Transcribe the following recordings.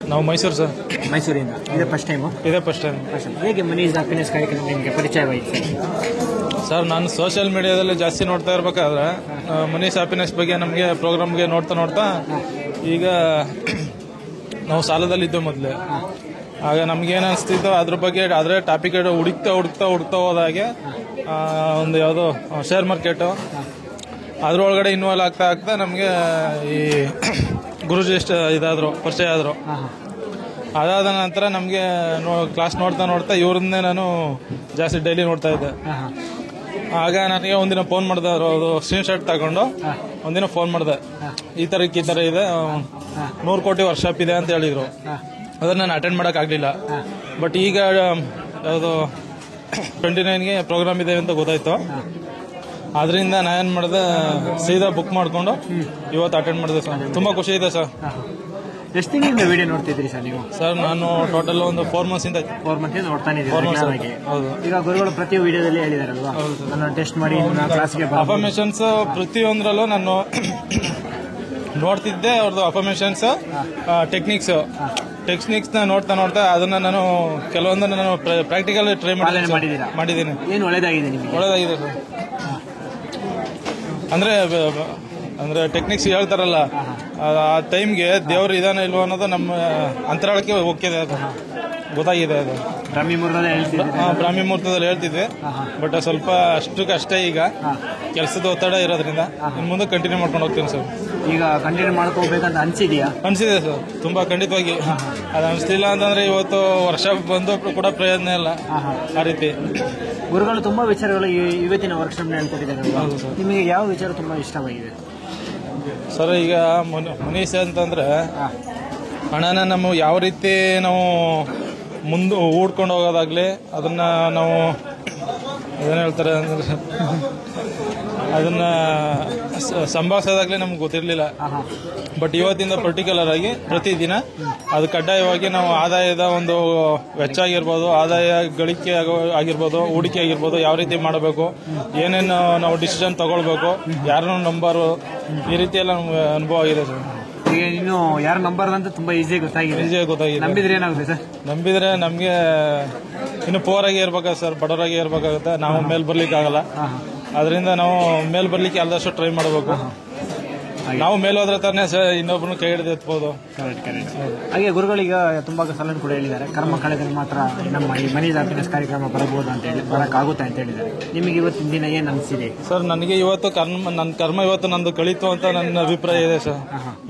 ನಾವು ಮೈಸೂರು ಸರ್. ಮೈಸೂರಿಂದ ಇದೇ ಫಸ್ಟ್ ಟೈಮು? ಇದೇ ಫಸ್ಟ್ ಟೈಮ್. ಹೇಗೆ ಮನಿ ಈಸ್ ಹ್ಯಾಪಿನೆಸ್ ಕಾರ್ಯಕ್ರಮ ನಿಮಗೆ ಪರಿಚಯವಾಯಿತು ಸರ್? ನಾನು ಸೋಷಿಯಲ್ ಮೀಡಿಯಾದಲ್ಲಿ ಜಾಸ್ತಿ ನೋಡ್ತಾ ಇರ್ಬೇಕಾದ್ರೆ ಮನಿ ಈಸ್ ಹ್ಯಾಪಿನೆಸ್ ಬಗ್ಗೆ ನಮಗೆ ಪ್ರೋಗ್ರಾಮ್ಗೆ ನೋಡ್ತಾ ಈಗ ನಾವು ಸಾಲದಲ್ಲಿದ್ದೆವು ಮೊದಲೇ. ಆಗ ನಮ್ಗೇನು ಅನಿಸ್ತಿದ್ದೋ ಅದ್ರ ಬಗ್ಗೆ ಅದೇ ಟಾಪಿಕ್ ಹುಡುಕ್ತಾ ಹೋದಾಗೆ ಒಂದು ಯಾವುದೋ ಶೇರ್ ಮಾರ್ಕೆಟು ಅದರೊಳಗಡೆ ಇನ್ವಾಲ್ವ್ ಆಗ್ತಾ ನಮಗೆ ಈ ಗುರುಜಿ ಇದಾದರು ಪರಿಚಯ ಆದರು. ಅದಾದ ನಂತರ ನಮಗೆ ಕ್ಲಾಸ್ ನೋಡ್ತಾ ಇವ್ರನ್ನೇ ನಾನು ಜಾಸ್ತಿ ಡೈಲಿ ನೋಡ್ತಾ ಇದ್ದೆ. ಆಗ ನನಗೆ ಒಂದಿನ ಫೋನ್ ಮಾಡಿದೆ, ಅದು ಸ್ಕ್ರೀನ್ ಶಾಟ್ ತಗೊಂಡು ಒಂದಿನ ಫೋನ್ ಮಾಡಿದೆ, ಈ ಥರ ಇದೆ 100 ಕೋಟಿ ವರ್ಕ್ಶಾಪ್ ಇದೆ ಅಂತ ಹೇಳಿದರು. ಅದನ್ನು ನಾನು ಅಟೆಂಡ್ ಮಾಡೋಕ್ಕಾಗಲಿಲ್ಲ. ಬಟ್ ಈಗ ಯಾವುದು 29ಗೆ ಪ್ರೋಗ್ರಾಮ್ ಇದೆ ಅಂತ ಗೊತ್ತಾಯ್ತು. ಅದರಿಂದ ನಾನೇನು ಮಾಡಿದೆ, ಸೀದಾ ಬುಕ್ ಮಾಡಿಕೊಂಡು ಇವತ್ತು ಅಟೆಂಡ್ ಮಾಡಿದೆ ಸರ್. ತುಂಬ ಖುಷಿ ಇದೆ ಸರ್. ಎಷ್ಟು ತಿಂಗಳಿಂದ ವಿಡಿಯೋ ನೋಡ್ತಿದ್ರಿ ಸರ್ ನೀವು? ಸರ್ ನಾನು ಟೋಟಲ್ ಒಂದು 4 months ಇಂದ ನೋಡ್ತಾನೆ ಇದ್ದೀನಿ. ಈಗ ಗುರುಗಳು ಪ್ರತಿ ವಿಡಿಯೋದಲ್ಲಿ ಹೇಳಿದಾರಲ್ವಾ, ನಾನು ಟೆಸ್ಟ್ ಮಾಡಿ ಕ್ಲಾಸ್ಗೆ ಅಫರ್ಮೇಷನ್ಸ್ ಪ್ರತಿಯೊಂದರಲ್ಲೂ ನಾನು ನೋಡ್ತಿದ್ದೆ. ಅವ್ರದ್ದು ಅಫರ್ಮೇಷನ್ಸ್ ಟೆಕ್ನಿಕ್ಸ್ನ ನೋಡ್ತಾ ಅದನ್ನ ನಾನು ಕೆಲವೊಂದು ನಾನು ಪ್ರಾಕ್ಟಿಕಲ್ ಟ್ರೈ ಮಾಡಿದ್ದೀನಿ. ಏನು ಒಳ್ಳೇದಾಗಿದೆ ನಿಮಗೆ? ಒಳ್ಳೇದಾಗಿದೆ ಸರ್. ಅಂದ್ರೆ ಟೆಕ್ನಿಕ್ಸ್ ಹೇಳ್ತಾರಲ್ಲ, ಆ ಟೈಮ್ಗೆ ದೇವ್ರ ಇದಾನ ಇಲ್ವೋ ಅನ್ನೋದು ನಮ್ಮ ಅಂತರಾಳಕ್ಕೆ ಹೋಗ್ತಿದೆ, ಅದು ಗೊತ್ತಾಗಿದೆ. ಅದು ಬ್ರಾಹ್ಮಿ ಮುಹೂರ್ತದಲ್ಲಿ ಹೇಳ್ತಿದ್ವಿ. ಬಟ್ ಸ್ವಲ್ಪ ಅಷ್ಟೇ. ಈಗ ಕೆಲಸದ ಒತ್ತಡ ಇರೋದ್ರಿಂದ ಇನ್ನು ಮುಂದೆ ಕಂಟಿನ್ಯೂ ಮಾಡ್ಕೊಂಡು ಹೋಗ್ತೀನಿ ಸರ್. ಈಗ ಕಂಟಿನ್ಯೂ ಮಾಡ್ಕೋಬೇಕಂತ ಅನ್ಸಿದೆ ಸರ್, ತುಂಬಾ ಖಂಡಿತವಾಗಿ. ಅದು ಅನಿಸ್ಲಿಲ್ಲ ಅಂತಂದ್ರೆ ಇವತ್ತು ವರ್ಕ್ಶಾಪ್ ಬಂದು ಕೂಡ ಪ್ರಯೋಜನ ಇಲ್ಲ. ಆ ರೀತಿ ಗುರುಗಳು ತುಂಬಾ ವಿಚಾರಗಳು ಇವತ್ತಿನ ವರ್ಕ್ಶಾಪ್ ಹೇಳ್ಕೊಟ್ಟಿದ್ದಾರೆ. ನಿಮಗೆ ಯಾವ ವಿಚಾರ ತುಂಬಾ ಇಷ್ಟವಾಗಿದೆ ಸರ್? ಈಗ ಮನೀಷ್ ಅಂತಂದ್ರೆ ಹಣನ ನಮ್ಮ ಯಾವ ರೀತಿ ನಾವು ಮುಂದೆ ಹೂಡ್ಕೊಂಡು ಹೋಗೋದಾಗ್ಲಿ, ಅದನ್ನ ನಾವು ಏನ್ ಹೇಳ್ತಾರೆ ಅಂದ್ರೆ ಅದನ್ನ ಸಂಭಾಳಿಸೋದಾಗ್ಲಿ ನಮ್ಗೆ ಗೊತ್ತಿರಲಿಲ್ಲ. ಬಟ್ ಇವತ್ತಿಂದ ಪರ್ಟಿಕ್ಯುಲರ್ ಆಗಿ ಪ್ರತಿದಿನ ಅದು ಕಡ್ಡಾಯವಾಗಿ ನಾವು ಆದಾಯದ ಒಂದು ವೆಚ್ಚ ಆಗಿರ್ಬೋದು, ಆದಾಯ ಗಳಿಕೆ ಆಗಿರ್ಬೋದು, ಹೂಡಿಕೆ ಆಗಿರ್ಬೋದು, ಯಾವ ರೀತಿ ಮಾಡಬೇಕು, ಏನೇನು ನಾವು ಡಿಸಿಷನ್ ತಗೊಳ್ಬೇಕು, ಯಾರನ್ನು ನಂಬರು, ಈ ರೀತಿ ಎಲ್ಲ ನಮ್ಗೆ ಅನುಭವ ಆಗಿದೆ ಸರ್. ಈಗ ಇನ್ನು ಯಾರು ನಂಬರ್ ಅಂತ ತುಂಬಾ ಈಸಿಯಾಗಿ ಗೊತ್ತಾಗಿದೆ. ನಂಬಿದ್ರೆ ಏನಾಗುತ್ತೆ ಸರ್? ನಂಬಿದ್ರೆ ನಮ್ಗೆ ಇನ್ನು ಪೋರ್ ಆಗಿ ಇರ್ಬೇಕಾಗುತ್ತೆ ಸರ್, ಬಡವರಾಗಿ ಇರ್ಬೇಕಾಗುತ್ತೆ. ನಾವು ಮೇಲ್ ಬರ್ಲಿಕ್ಕೆ ಆಗಲ್ಲ. ಅದರಿಂದ ನಾವು ಮೇಲ್ ಬರ್ಲಿಕ್ಕೆ ಆದಷ್ಟು ಟ್ರೈ ಮಾಡಬೇಕು. ನಾವು ಮೇಲ್ ಹೋದ್ರೆ ತಾನೇ ಇನ್ನೊಬ್ಬರನ್ನು ಕೈ ಹಿಡಿದು ಎತ್ಬೋದು. ಹಾಗೆ ಗುರುಗಳೀಗ ತುಂಬಾ ಸಲಹೆ ಕೂಡ ಹೇಳಿದ್ದಾರೆ, ಕರ್ಮ ಕಳೆದರೆ ಮಾತ್ರ ನಮ್ಮ ಈ ಮನಿ ಈಸ್ ಹ್ಯಾಪಿನೆಸ್ ಕಾರ್ಯಕ್ರಮ ಬರಬಹುದು ಅಂತ ಹೇಳಿ, ಬರಕ್ಕಾಗುತ್ತೆ ಅಂತ ಹೇಳಿದ್ದಾರೆ. ನಿಮಗೆ ಇವತ್ತಿನ ದಿನ ಏನ್ ಅನಿಸಿದೆ ಸರ್? ನನಗೆ ಇವತ್ತು ನನ್ನ ಕರ್ಮ ಇವತ್ತು ನಂದು ಕಳೀತು ಅಂತ ನನ್ನ ಅಭಿಪ್ರಾಯ ಇದೆ ಸರ್.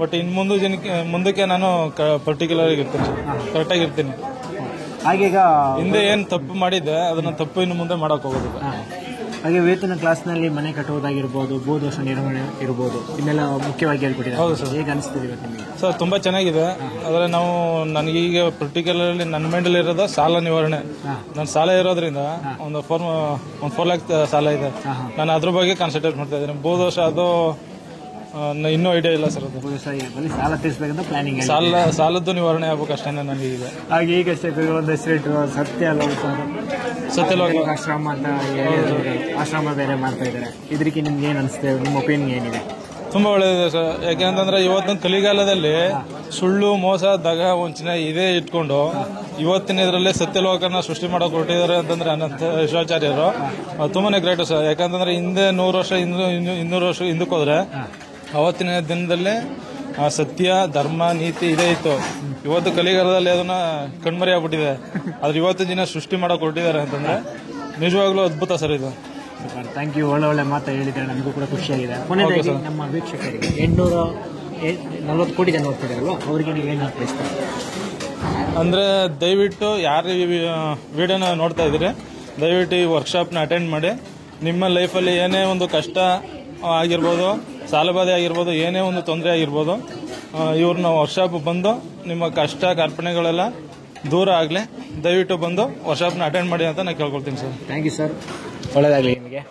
ಬಟ್ ಇನ್ನು ಮುಂದಕ್ಕೆ ನಾನು ಪರ್ಟಿಕ್ಯುಲರ್ ಆಗಿರ್ತೀನಿ, ಕರೆಕ್ಟಾಗಿ ಇರ್ತೀನಿ. ಹಾಗೆ ಈಗ ಹಿಂದೆ ಏನು ತಪ್ಪು ಮಾಡಿದ್ದೆ ಅದನ್ನ ತಪ್ಪು ಇನ್ನು ಮುಂದೆ ಮಾಡಕ್ ಹೋಗೋದಿಲ್ಲ. ಹಾಗೆ ವೇತನ ಕ್ಲಾಸ್ನಲ್ಲಿ ಮನೆ ಕಟ್ಟುವುದಾಗಿರ್ಬೋದು, ಭೂದೋಷ ನಿರ್ವಹಣೆ ಇರ್ಬೋದು, ಇದನ್ನೆಲ್ಲ ಮುಖ್ಯವಾಗಿ ಹೇಳ್ಕೊಟ್ಟಿದ್ದಾರೆ. ಹೌದು ಸರ್. ಹೇಗೆ ಅನಿಸ್ತಿದೆ ನಿಮಗೆ? ಸರ್ ತುಂಬಾ ಚೆನ್ನಾಗಿದೆ. ಆದರೆ ನನಗೀಗ ಪರ್ಟಿಕ್ಯುಲರ್ಲಿ ನನ್ನ ಮೈಂಡಲ್ಲಿ ಇರೋದು ಸಾಲ ನಿವಾರಣೆ. ನನ್ನ ಸಾಲ ಇರೋದ್ರಿಂದ ಒಂದು 4 lakh ಸಾಲ ಇದೆ. ನಾನು ಅದ್ರ ಬಗ್ಗೆ ಕಾನ್ಸಂಟ್ರೇಟ್ ಮಾಡ್ತಾ ಇದ್ದೀನಿ. ಭೂದೋಷ ಅದು ಇನ್ನೂ ಐಡಿಯಾ ಇಲ್ಲ ಸರ್. ಅದು ಸಾಲ ತೀರಿಸಬೇಕಂತ ಪ್ಲಾನಿಂಗ್, ಸಾಲದ್ದು ನಿವಾರಣೆ ಆಗ್ಬೇಕು ಅಷ್ಟೇ ನನಗೀಗ. ಹಾಗೆ ಈಗಷ್ಟೇ ಒಂದು ಹೆಸರಿಟ್ಟು ಸತ್ಯಲೋಕ ಆಶ್ರಮ ಅಂತ ಆಶ್ರಮ ಬೇರೆ ಮಾಡ್ತಾ ಇದ್ದಾರೆ. ಇದಕ್ಕೆ ನಿಮ್ಗೆ ಏನು ಅನಿಸುತ್ತೆ? ನಿಮ್ಮ ಒಪಿನಿಯನ್ ಏನಿದೆ? ತುಂಬಾ ಒಳ್ಳೆಯದಿದೆ ಸರ್. ಯಾಕೆಂತಂದ್ರೆ ಇವತ್ತಿನ ಕಲಿಗಾಲದಲ್ಲಿ ಸುಳ್ಳು, ಮೋಸ, ದಗ, ವಂಚನೆ ಇದೇ ಇಟ್ಕೊಂಡು ಇವತ್ತಿನ ಇದರಲ್ಲಿ ಸತ್ಯಲೋಕನ ಸೃಷ್ಟಿ ಮಾಡೋಕೆ ಹೊರಟಿದ್ದಾರೆ ಅಂತಂದ್ರೆ ಅನಂತ ವಿಶ್ವಾಚಾರ್ಯರು ತುಂಬಾನೇ ಗ್ರೇಟ್ ಸರ್. ಯಾಕಂತಂದ್ರೆ ಹಿಂದೆ 100 ವರ್ಷ 200 ವರ್ಷ ಹಿಂದಕ್ಕೆ ಹೋದ್ರೆ ಅವತ್ತಿನ ದಿನದಲ್ಲಿ ಸತ್ಯ, ಧರ್ಮ, ನೀತಿ ಇದೇ ಇತ್ತು. ಇವತ್ತು ಕಲಿಗಾಲದಲ್ಲಿ ಅದನ್ನ ಕಣ್ಮರಿ ಆಗ್ಬಿಟ್ಟಿದೆ. ಆದ್ರೆ ಇವತ್ತು ದಿನ ಸೃಷ್ಟಿ ಮಾಡೋಕೆ ಹೊರಟಿದ್ದಾರೆ ಅಂತಂದ್ರೆ ನಿಜವಾಗ್ಲೂ ಅದ್ಭುತ ಸರ್ ಇದು. Thank you. ಒಳ್ಳೆ ಮಾತು ಹೇಳಿದ್ರೆ ನಮಗೂ ಕೂಡ ಖುಷಿಯಾಗಿದೆ. ಕೊನೆಯದಾಗಿ ನಮ್ಮ ವೀಕ್ಷಕರಿಗೆ 840 ಕೋಟಿ ಜನ ನೋಡ್ತಿದ್ದಾರಲ್ವ, ಅವರಿಗೆ ನೀವು ಏನು ಬಯಸ್ತಾರೆ? ಅಂದರೆ ದಯವಿಟ್ಟು ಯಾರು ಈ ವಿಡಿಯೋನ ನೋಡ್ತಾ ಇದ್ದೀರಿ, ದಯವಿಟ್ಟು ಈ ವರ್ಕ್ಶಾಪ್ನ ಅಟೆಂಡ್ ಮಾಡಿ. ನಿಮ್ಮ ಲೈಫಲ್ಲಿ ಏನೇ ಒಂದು ಕಷ್ಟ ಆಗಿರ್ಬೋದು, ಸಾಲಬಾಧೆ ಆಗಿರ್ಬೋದು, ಏನೇ ಒಂದು ತೊಂದರೆ ಆಗಿರ್ಬೋದು, ಇವ್ರನ್ನ ವರ್ಕ್ಶಾಪ್ ಬಂದು ನಿಮ್ಮ ಕಷ್ಟ ಕಾರ್ಪಣ್ಯಗಳೆಲ್ಲ ದೂರ ಆಗಲಿ. ದಯವಿಟ್ಟು ಬಂದು ವರ್ಕ್ಶಾಪ್ನ ಅಟೆಂಡ್ ಮಾಡಿ ಅಂತ ನಾನು ಕೇಳ್ಕೊಳ್ತೀನಿ ಸರ್. Thank you sir. ಒಳ್ಳೆಯದಾಗಲಿ ನಿಮಗೆ.